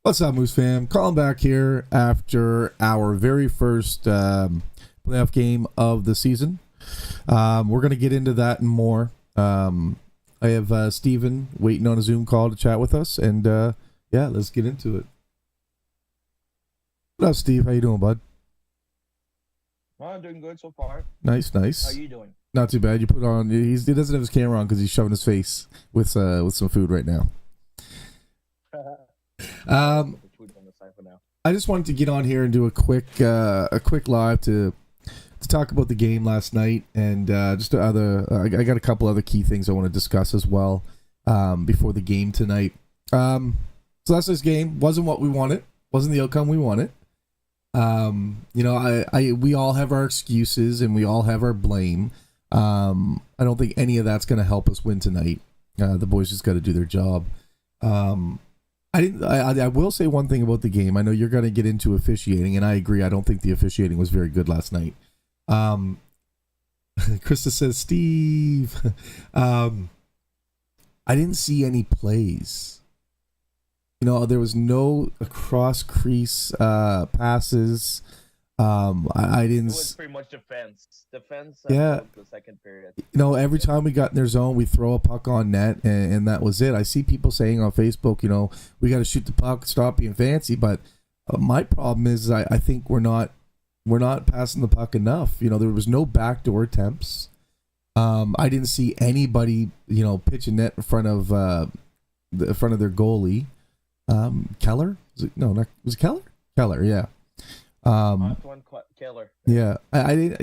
What's up, Moose fam? Calling back here after our very first playoff game of the season. We're going to get into that and more. I have Steven waiting on a Zoom call to chat with us, and yeah, let's get into it. What up, Steve? How you doing, bud? Well, I'm doing good so far. Nice. How are you doing? Not too bad. You put on. He doesn't have his camera on because he's shoving his face with some food right now. I just wanted to get on here and do a quick live to talk about the game last night, and just I got a couple other key things I want to discuss as well before the game tonight. So last night's game wasn't what we wanted, wasn't the outcome we wanted. We all have our excuses and we all have our blame. I don't think any of that's going to help us win tonight. The boys just got to do their job. I will say one thing about the game. I know you're going to get into officiating, and I agree. I don't think the officiating was very good last night. Krista says, Steve, I didn't see any plays. There was no cross crease passes. I didn't. It was pretty much defense. Yeah. The second period. Every time we got in their zone, we throw a puck on net, and that was it. I see people saying on Facebook, we got to shoot the puck, stop being fancy. But my problem is, I think we're not passing the puck enough. There was no backdoor attempts. I didn't see anybody, pitch a net in front of their goalie. Keller? Was it Keller? Keller, yeah. Antoine Keller. Yeah, I didn't.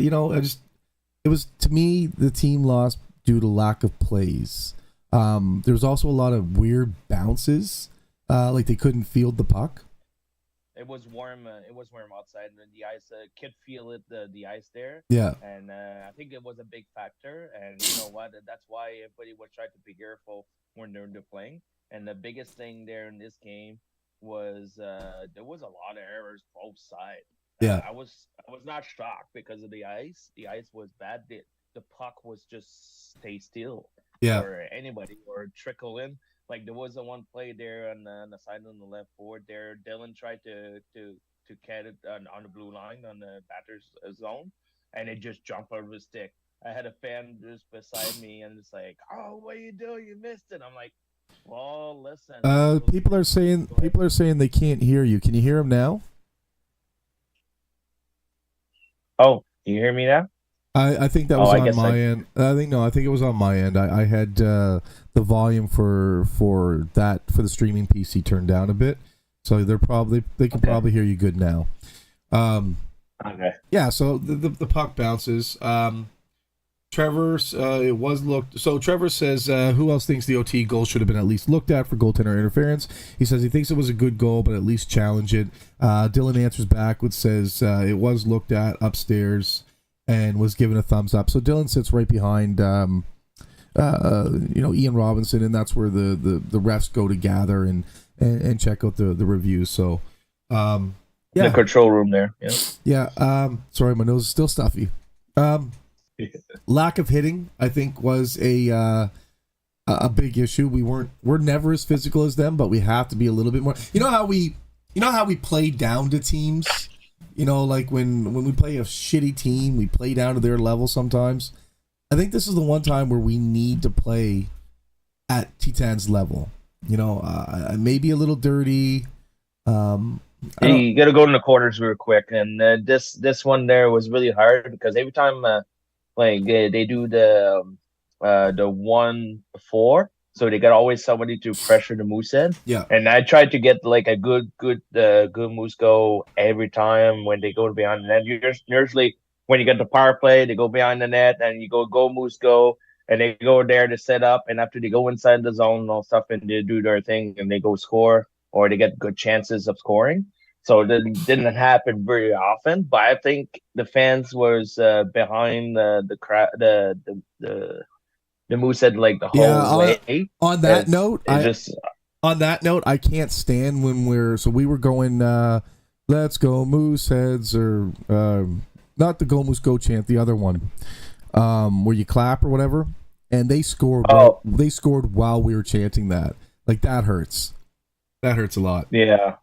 It was, to me, the team lost due to lack of plays. There was also a lot of weird bounces, like they couldn't field the puck. It was warm. It was warm outside, and the ice could feel it. The ice there. Yeah. And I think it was a big factor. And you know what? That's why everybody was trying to be careful when they're playing. And the biggest thing there in this game was there was a lot of errors both sides. Yeah. I was not shocked because of the ice. The ice was bad. The puck was just stay still. Yeah. Or anybody or trickle in. Like there was a one play there on the side on the left board there. Dylan tried to catch it on the blue line on the batter's zone, and it just jumped over his stick. I had a fan just beside me, and it's like, "Oh, what you doing? You missed it." I'm like, "Well, listen." People are saying they can't hear you. Can you hear them now? Oh, you hear me now? I think that was on my end. I think it was on my end. I had the volume for the streaming PC turned down a bit, so they can probably hear you good now. Okay. Yeah. So the puck bounces. Trevor, it was looked. So Trevor says, who else thinks the OT goal should have been at least looked at for goaltender interference? He says he thinks it was a good goal, but at least challenge it. Dylan answers back with says it was looked at upstairs and was given a thumbs up. So Dylan sits right behind, Ian Robinson, and that's where the refs go to gather and check out the reviews. So, yeah, the control room there. Yeah. Yeah. Sorry, my nose is still stuffy. Lack of hitting, I think, was a big issue. We're never as physical as them, but we have to be a little bit more. You know how we play down to teams. Like when we play a shitty team, we play down to their level sometimes. I think this is the one time where we need to play at Titan's level. Maybe a little dirty. You got to go in the corners real quick, and this one there was really hard because every time they do the 1-4, so they got always somebody to pressure the Moosehead. Yeah. And I tried to get like a good Moose go every time when they go behind the net. Usually when you get the power play, they go behind the net and you go Moose go, and they go there to set up, and after they go inside the zone and all stuff and they do their thing and they go score or they get good chances of scoring. So it didn't happen very often, but I think the fans was behind the Moosehead like the whole way. On that note, I can't stand when we were going, let's go Mooseheads, or not the Go Moose Go chant, the other one, where you clap or whatever. and they scored. Oh, They scored while we were chanting that. Like that hurts. That hurts a lot. yeah.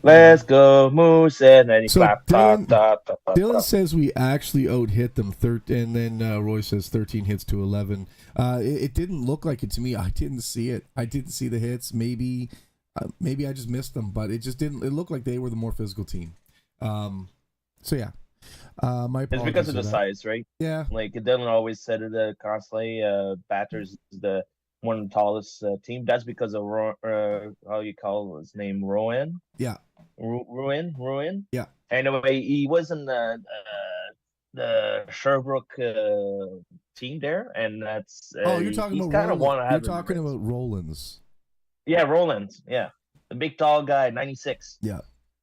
Let's go, Moose, and then you So clap, clap, clap, clap, clap, Dylan clap. says we actually out hit them, and then Roy says 13 hits to 11. It didn't look like it to me. I didn't see it. I didn't see the hits. Maybe I just missed them, but it just didn't. It looked like they were the more physical team. So yeah, my It's because of the size, right? Yeah, Like Dylan always said it constantly. Batters is the one of the tallest team. That's because of how you call his name, Rowan. yeah, Ruin. yeah. Anyway, he was in the Sherbrooke team there, and that's Oh, you're talking he's about kind of Roland. one to You're have. talking about Roland's. Yeah, Roland. Yeah, the big tall guy, 96. Yeah,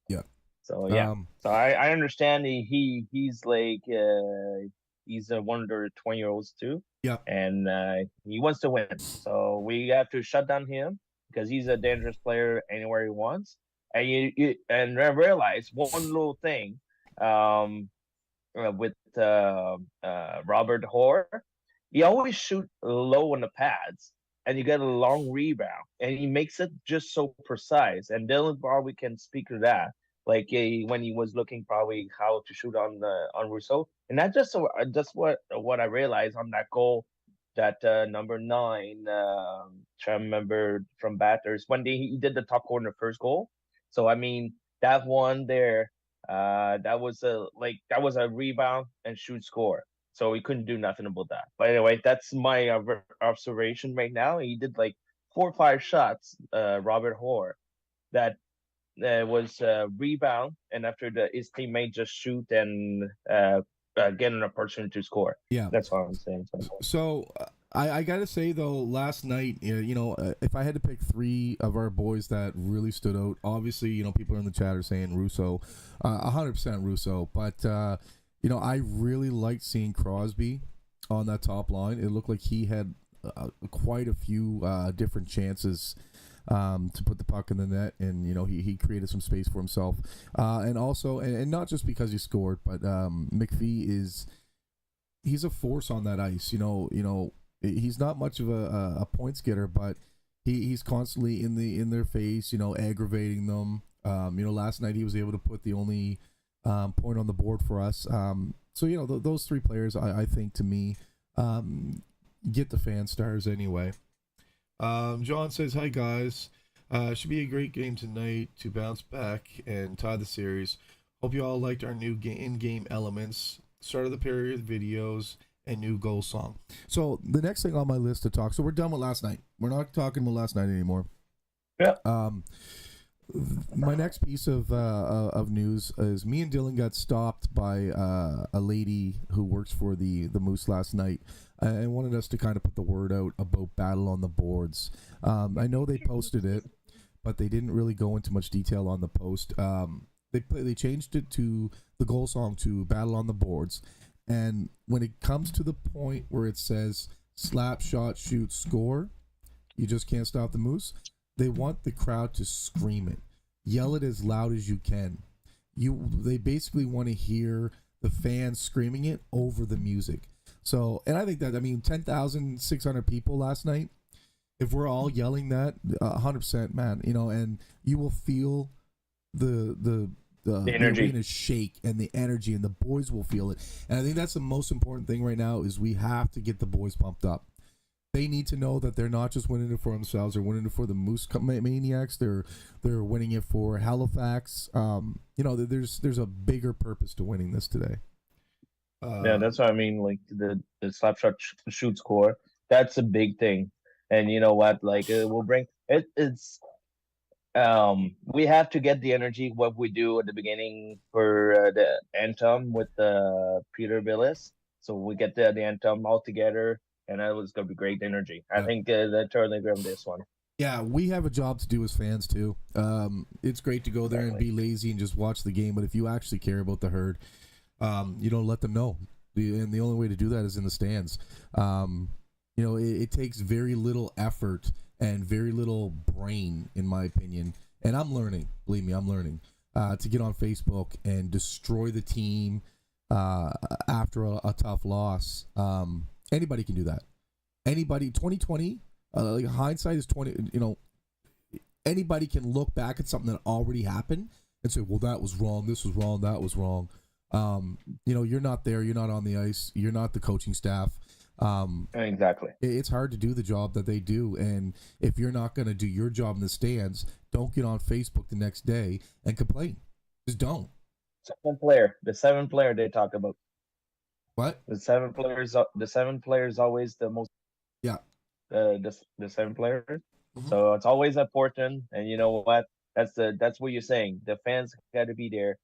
yeah. So yeah, so I understand he's like he's one of the 20-year-olds too. Yeah, and he wants to win. So we have to shut down him because he's a dangerous player anywhere he wants. And and I realize one little thing with Robert Hoare, he always shoot low on the pads. And you get a long rebound, and he makes it just so precise. And Dylan probably can speak to that, like when he was looking probably how to shoot on Rousseau, and that's just what I realized on that goal, that number 9, try to remember from Batters when he did the top corner first goal. So I mean that one there, that was a rebound and shoot score. So he couldn't do nothing about that. But anyway, that's my observation right now. He did like 4 or 5 shots, Robert Hoare, that was rebound, and after his teammate just shoot and get an opportunity to score. yeah. That's what I'm saying. So I gotta say though, last night, if I had to pick 3 of our boys that really stood out, obviously, people in the chat are saying Russo, 100% Russo, but I really liked seeing Crosby on that top line. It looked like he had quite a few different chances to put the puck in the net, and he created some space for himself, and also, and not just because he scored, but McPhee he's a force on that ice. He's not much of a points getter, but he's constantly in their face, aggravating them. Last night he was able to put the only point on the board for us. So those 3 players, I think, to me, get the fan stars anyway. John says, "Hi guys, should be a great game tonight to bounce back and tie the series. Hope you all liked our new in-game elements, start of the period videos, and new goal song." So the next thing on my list to talk. So we're done with last night. We're not talking about last night anymore. Yeah. My next piece of news is me and Dylan got stopped by a lady who works for the Moose last night, and wanted us to kind of put the word out about Battle on the Boards. I know they posted it, but they didn't really go into much detail on the post. They changed it to the goal song to Battle on the Boards, and when it comes to the point where it says slap, shot, shoot, score, you just can't stop the Moose. They want the crowd to scream it, yell it as loud as you can. They basically want to hear the fans screaming it over the music. So, and I think that 10,600 people last night. If we're all yelling that, 100%, man, and you will feel the energy, arena shake, and the energy, and the boys will feel it. And I think that's the most important thing right now is we have to get the boys pumped up. They need to know that they're not just winning it for themselves. They're winning it for the Moose Maniacs. They're winning it for Halifax. There's a bigger purpose to winning this today. Yeah, that's what I mean. Like the slap shot shoot score. That's a big thing. And you know what? Like we'll bring it. It's we have to get the energy what we do at the beginning for the anthem with Peter Billis. So we get the anthem all together, and that was gonna be great energy. I think that totally agree on this one. Yeah, we have a job to do as fans too. It's great to go there and be lazy and just watch the game, but if you actually care about the herd, you don't let them know. And the only way to do that is in the stands. It takes very little effort and very little brain, in my opinion. And I'm learning, believe me, I'm learning to get on Facebook and destroy the team after a tough loss. Anybody can do that. anybody 2020, like hindsight is 20. Anybody can look back at something that already happened and say, well, that was wrong, this was wrong, that was wrong. You're not there, you're not on the ice, you're not the coaching staff. Exactly. It's hard to do the job that they do, and if you're not going to do your job in the stands, don't get on Facebook the next day and complain. Just don't. The seventh player they talk about. What? The seven players always the most. Yeah. The seven players. Mm-hmm. So it's always important, and you know what? That's what you're saying. The fans got to be there,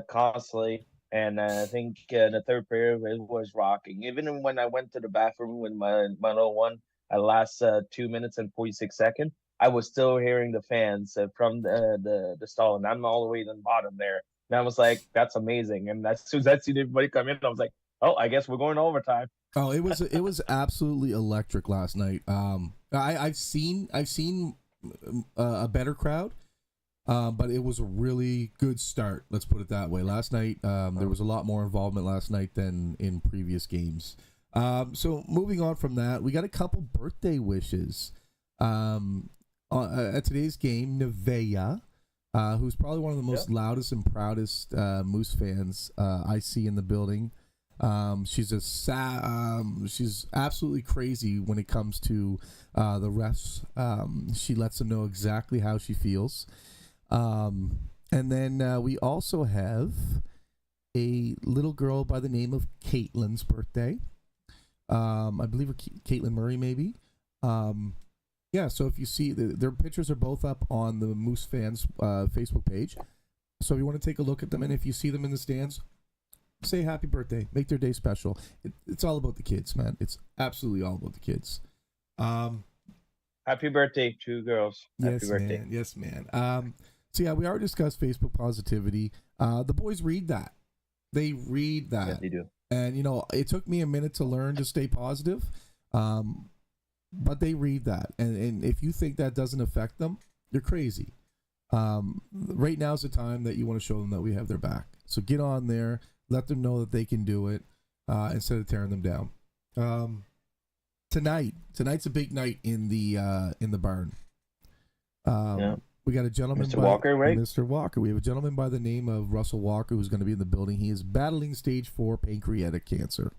constantly. And I think the third period it was rocking. Even when I went to the bathroom with my little one, at last 2 minutes and 46 seconds, I was still hearing the fans from the stall, and I'm all the way in the bottom there. And I was like, "That's amazing!" And as soon as I seen everybody come in, I was like, "Oh, I guess we're going to overtime." Oh, it was absolutely electric last night. I've seen a better crowd. But it was a really good start. Let's put it that way. Last night, there was a lot more involvement last night than in previous games. So moving on from that, we got a couple birthday wishes. At today's game, Nevaeh, who's probably one of the most loudest and proudest Moose fans I see in the building. She's she's absolutely crazy when it comes to the refs. She lets them know exactly how she feels. And then we also have a little girl by the name of Caitlin's birthday. I believe Caitlin Murray, maybe. So if you see, their pictures are both up on the Moose Fans Facebook page. So if you want to take a look at them, and if you see them in the stands, say happy birthday. Make their day special. It's all about the kids, man. It's absolutely all about the kids. Happy birthday, two girls. Happy birthday. Man. Yes, man. So yeah, we already discussed Facebook positivity. The boys read that. They read that. Yes, they do. And it took me a minute to learn to stay positive, but they read that. And if you think that doesn't affect them, you're crazy. Right now is the time that you want to show them that we have their back. So get on there, let them know that they can do it, instead of tearing them down. Tonight's a big night in the barn. We got a gentleman, Mr. Walker, right? Mr. Walker. We have a gentleman by the name of Russell Walker who's going to be in the building. He is battling stage 4 pancreatic cancer.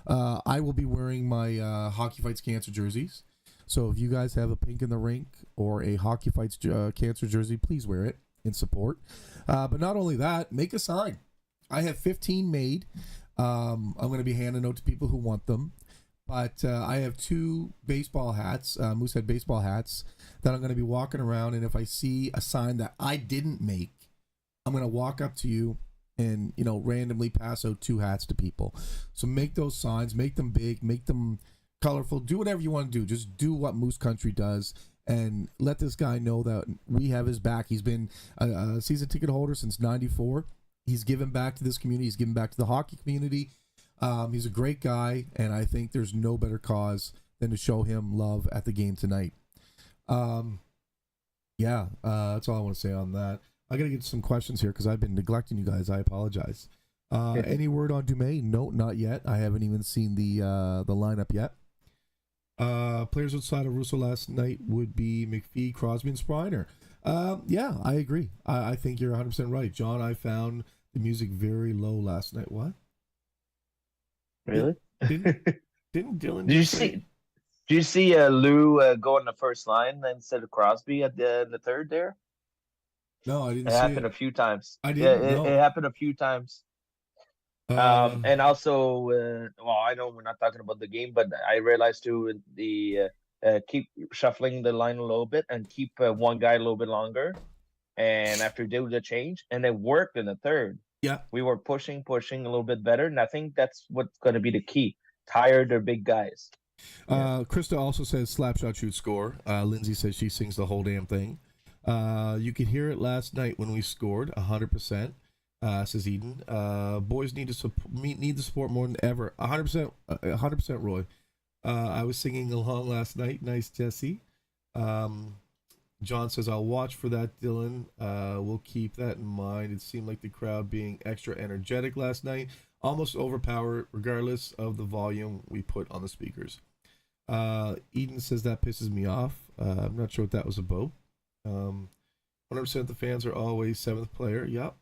I will be wearing my Hockey Fights Cancer jerseys. So if you guys have a Pink in the Rink or a Hockey Fights Cancer jersey, please wear it in support. But not only that, make a sign. I have 15 made. I'm going to be handing out to people who want them. But I have 2 baseball hats, Moosehead baseball hats, that I'm going to be walking around. And if I see a sign that I didn't make, I'm going to walk up to you and, randomly pass out 2 hats to people. So make those signs, make them big, make them colorful. Do whatever you want to do. Just do what Moose Country does. And let this guy know that we have his back. He's been a season ticket holder since '94. He's given back to this community. He's given back to the hockey community. He's a great guy, and I think there's no better cause than to show him love at the game tonight. That's all I want to say on that. I got to get some questions here because I've been neglecting you guys. I apologize. Any word on Dumais? No, not yet. I haven't even seen the lineup yet. Players outside of Russo last night would be McPhee, Crosby, and Springer. I agree. I think you're 100% right. John, I found the music very low last night. What? Really? Didn't Dylan? Did you see Lou go in the first line instead of Crosby at the third there? No, I didn't. It happened a few times. I didn't. Yeah, it happened a few times. And also, I know we're not talking about the game, but I realized too the keep shuffling the line a little bit and keep one guy a little bit longer, and after do the change, and it worked in the third. Yeah, we were pushing a little bit better, and I think that's what's going to be the key. Tire their big guys. Krista also says slapshot shoot score. Lindsay says she sings the whole damn thing. You could hear it last night when we scored 100%. Says Eden. Boys need the support more than ever. 100%, Roy. I was singing along last night. Nice, Jesse. John says, I'll watch for that, Dylan. We'll keep that in mind. It seemed like the crowd being extra energetic last night, almost overpowered, regardless of the volume we put on the speakers. Eden says that pisses me off. I'm not sure what that was about. 100% of the fans are always seventh player. Yep.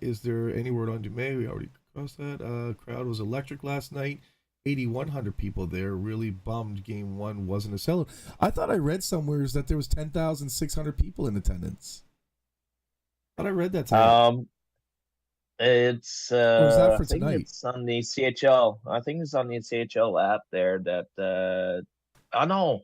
Is there any word on Dumais? We already crossed that. Crowd was electric last night. 8,100 people there. Really bummed game one wasn't a sellout. I thought I read somewhere that there was 10,600 people in attendance. I thought I read that today. It's Or was that for I think tonight? it's on the CHL. I think it's on the CHL app there that I know.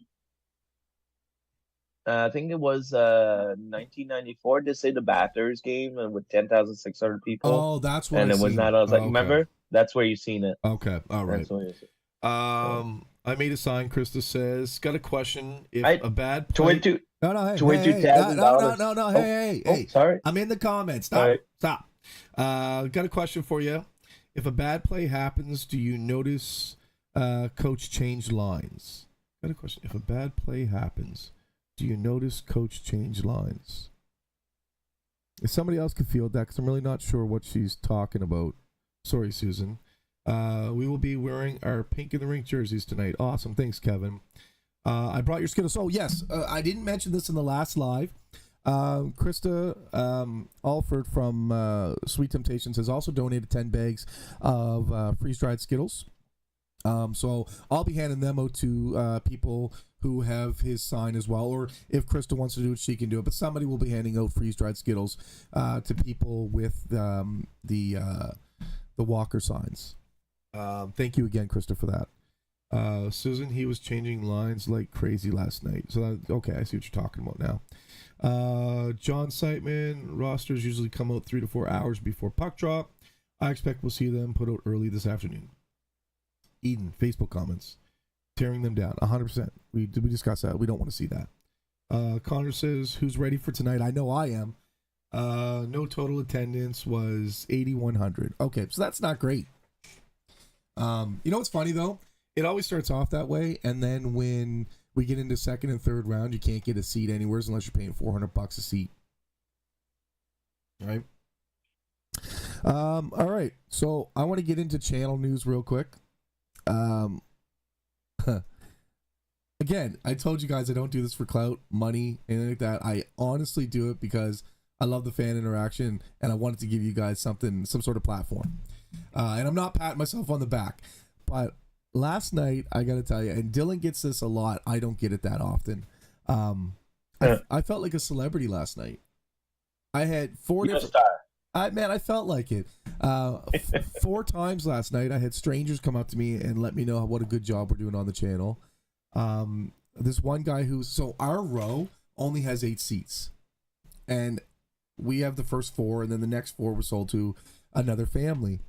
I think it was 1994 to say the Batters game and with 10,600 people. Oh, that's what And I it was seen. not. I was like, Okay. remember? That's where you seen it. Okay. All right. That's where you seen it. I made a sign. Krista says, got a question. If I a bad play... 22 No, hey, $22,000. Hey. Sorry. I'm in the comments. All Stop. Got a question for you. If a bad play happens, do you notice coach change lines? Got a question. If a bad play happens, do you notice coach change lines? If somebody else could field that, because I'm really not sure what she's talking about. Sorry, Susan. We will be wearing our Pink in the Rink jerseys tonight. Awesome. Thanks, Kevin. I brought your Skittles. Oh, yes. I didn't mention this in the last live. Krista Alford from Sweet Temptations has also donated 10 bags of freeze-dried Skittles. So I'll be handing them out to people who have his sign as well, or if Krista wants to do it, she can do it. But somebody will be handing out freeze-dried Skittles to people with the Walker signs. Thank you again, Krista, for that. Susan, he was changing lines like crazy last night. So okay, I see what you're talking about now. John Siteman, rosters usually come out 3 to 4 hours before puck drop. I expect we'll see them put out early this afternoon. Eden, Facebook comments, tearing them down, 100%. We discussed that. We don't want to see that. Connor says, who's ready for tonight? I know I am. No total attendance was 8,100. Okay, so that's not great. You know what's funny, though? It always starts off that way, and then when we get into second and third round, you can't get a seat anywhere unless you're paying $400 a seat. All right? All right, so I want to get into channel news real quick. Again, I told you guys I don't do this for clout, money, anything like that. I honestly do it because I love the fan interaction and I wanted to give you guys some sort of platform. And I'm not patting myself on the back, but last night I got to tell you, and Dylan gets this a lot. I don't get it that often. I felt like a celebrity last night. I had four different. Star. I felt like it. 4 times last night, I had strangers come up to me and let me know what a good job we're doing on the channel. This one guy so our row only has 8 seats, and we have the first 4, and then the next 4 were sold to another family.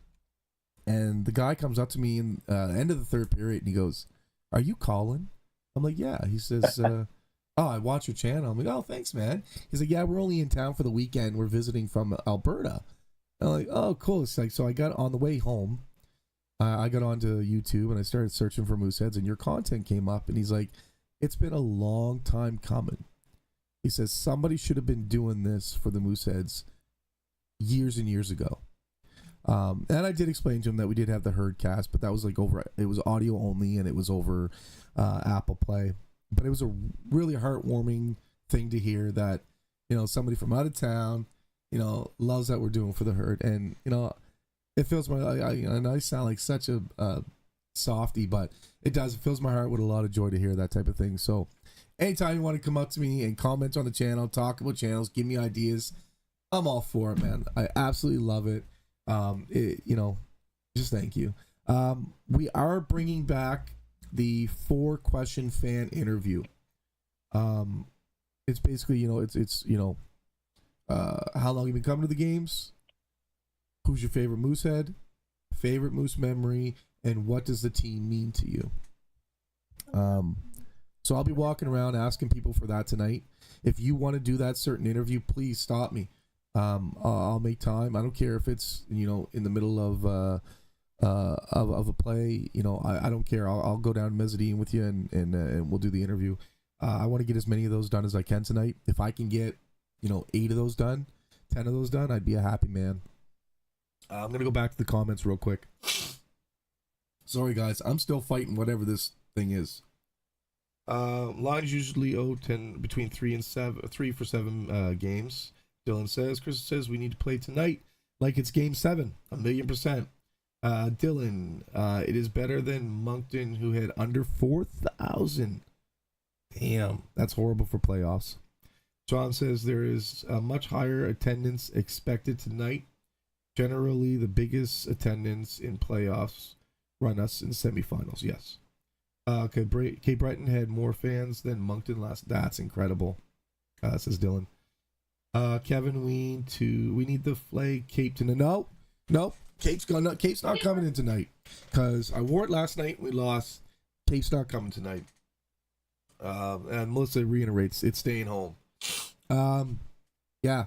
And the guy comes up to me in end of the third period, and he goes, "Are you Colin?" I'm like, "Yeah." He says, "Oh, I watch your channel." I'm like, "Oh, thanks, man." He's like, "Yeah, we're only in town for the weekend. We're visiting from Alberta." And I'm like, "Oh, cool." It's like, so I got on the way home. I got onto YouTube and I started searching for Mooseheads, and your content came up. And he's like, "It's been a long time coming." He says somebody should have been doing this for the Mooseheads years and years ago. And I did explain to him that we did have the Herd Cast, but that was like it was audio only, and it was over Apple Play. But it was a really heartwarming thing to hear that, somebody from out of town, loves that we're doing for the Herd. And, it fills my, and I sound like such a softy, but it fills my heart with a lot of joy to hear that type of thing. So anytime you want to come up to me and comment on the channel, talk about channels, give me ideas, I'm all for it, man. I absolutely love it. Just thank you. We are bringing back the 4-question fan interview. It's basically, how long you been coming to the games? Who's your favorite Moosehead? Favorite Moose memory? And what does the team mean to you? So I'll be walking around asking people for that tonight. If you want to do that certain interview, please stop me. I'll make time. I don't care if it's in the middle of a play. I don't care. I'll go down to Mezzanine with you and we'll do the interview. I want to get as many of those done as I can tonight. If I can get 8 of those done, 10 of those done, I'd be a happy man. I'm gonna go back to the comments real quick. Sorry guys, I'm still fighting whatever this thing is. Lines usually owe 10 between 3 for 7 games. Dylan says. Chris says we need to play tonight like it's game 7. 1,000,000%. Dylan, it is better than Moncton, who had under 4,000. Damn, that's horrible for playoffs. John says there is a much higher attendance expected tonight. Generally, the biggest attendance in playoffs run us in semifinals. Yes. Okay, Cape Breton had more fans than Moncton last. That's incredible. Says Dylan. Kevin, we need the flag Cape tonight. No. Cape's not coming in tonight because I wore it last night. We lost. Cape's not coming tonight. And Melissa reiterates it's staying home. Yeah,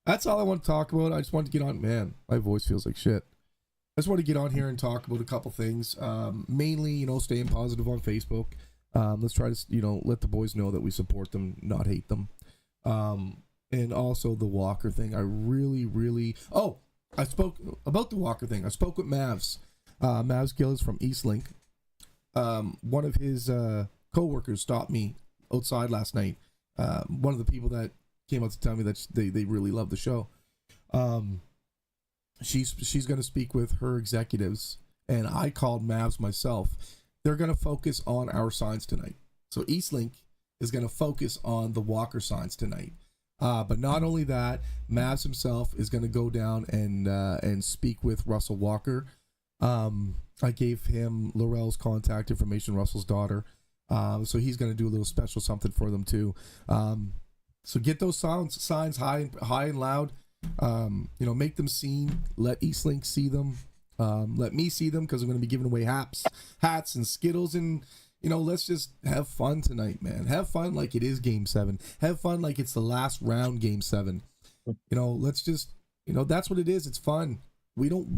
that's all I want to talk about. I just want to get on. Man, my voice feels like shit. I just want to get on here and talk about a couple things. Mainly, staying positive on Facebook. Let's try to, let the boys know that we support them, not hate them. And also the Walker thing. I really, really. Oh, I spoke about the Walker thing. I spoke with Mavs. Mavs Gillis from Eastlink. One of his co-workers stopped me outside last night. One of the people that came out to tell me that they really love the show. She's going to speak with her executives, and I called Mavs myself. They're going to focus on our signs tonight. So Eastlink is going to focus on the Walker signs tonight. But not only that, Mavs himself is going to go down and speak with Russell Walker. I gave him Laurel's contact information, Russell's daughter. So he's going to do a little special something for them too. So get those signs high and loud. Make them seen. Let Eastlink see them. Let me see them because I'm going to be giving away hats and Skittles, and let's just have fun tonight, man. Have fun like it is Game 7. Have fun like it's the last round, Game 7. Let's just that's what it is. It's fun. We don't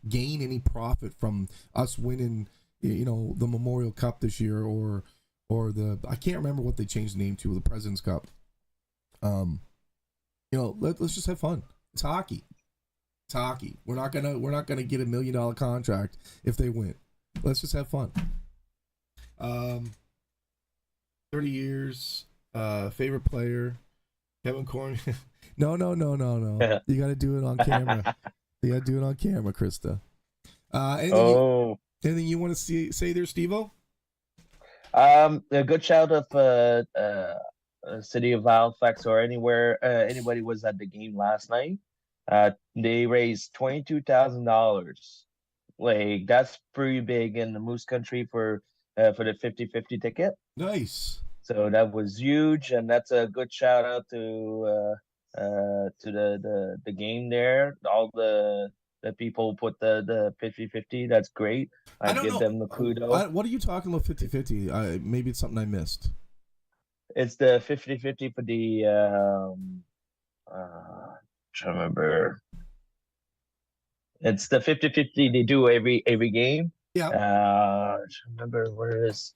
gain any profit from us winning the Memorial Cup this year or the, I can't remember what they changed the name to, the President's Cup. Let's just have fun. It's hockey. It's hockey. We're not gonna get $1 million contract if they win. Let's just have fun. 30 years, favorite player, Kevin Corn. No. You got to do it on camera. You got to do it on camera, Krista. Anything you want to say there, Steve-O? A good shout of City of Halifax or anywhere anybody was at the game last night. They raised $22,000. Like, that's pretty big in the Moose Country for the 50-50 ticket. Nice. So that was huge, and that's a good shout out to the game there. All the people put the 50-50. That's great. I give them the kudos. What are you talking about 50-50? Maybe it's something I missed. It's the 50-50 for the trying to remember. It's the 50-50 they do every game. Yeah. I remember where it is.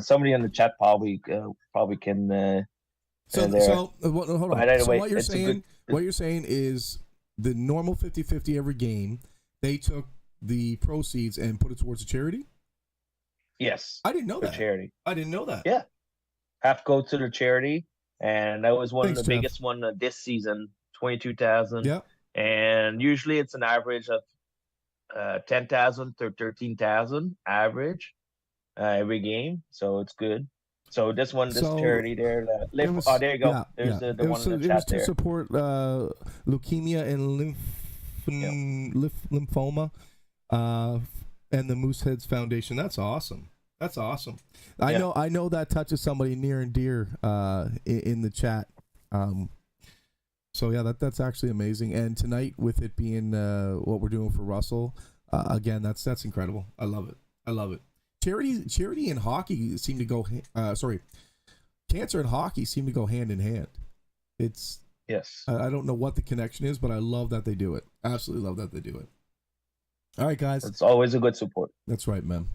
Somebody in the chat probably can. So hold on. But anyway, so what you're saying is the normal 50-50 every game, they took the proceeds and put it towards a charity? Yes. I didn't know that. Charity. I didn't know that. Yeah. Half go to the charity, and that was one of the biggest one this season, 22,000. Yeah. And usually it's an average of 10,000 to 13,000 average every game, so it's good. So this charity there, there you go. Yeah, There's the one in the chat there. It was to support leukemia and lymphoma, and the Mooseheads Foundation. That's awesome. That's awesome. I know that touches somebody near and dear in the chat. So yeah, that's actually amazing. And tonight, with it being what we're doing for Russell, again, that's incredible. I love it. Charity and hockey seem to go. Cancer and hockey seem to go hand in hand. It's yes. I don't know what the connection is, but I love that they do it. Absolutely love that they do it. All right, guys. It's always a good support. That's right, man.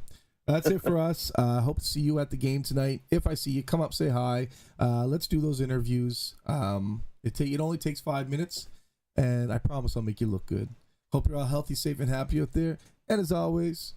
That's it for us. Hope to see you at the game tonight. If I see you, come up, say hi. Let's do those interviews. It only takes 5 minutes, and I promise I'll make you look good. Hope you're all healthy, safe, and happy out there. And as always,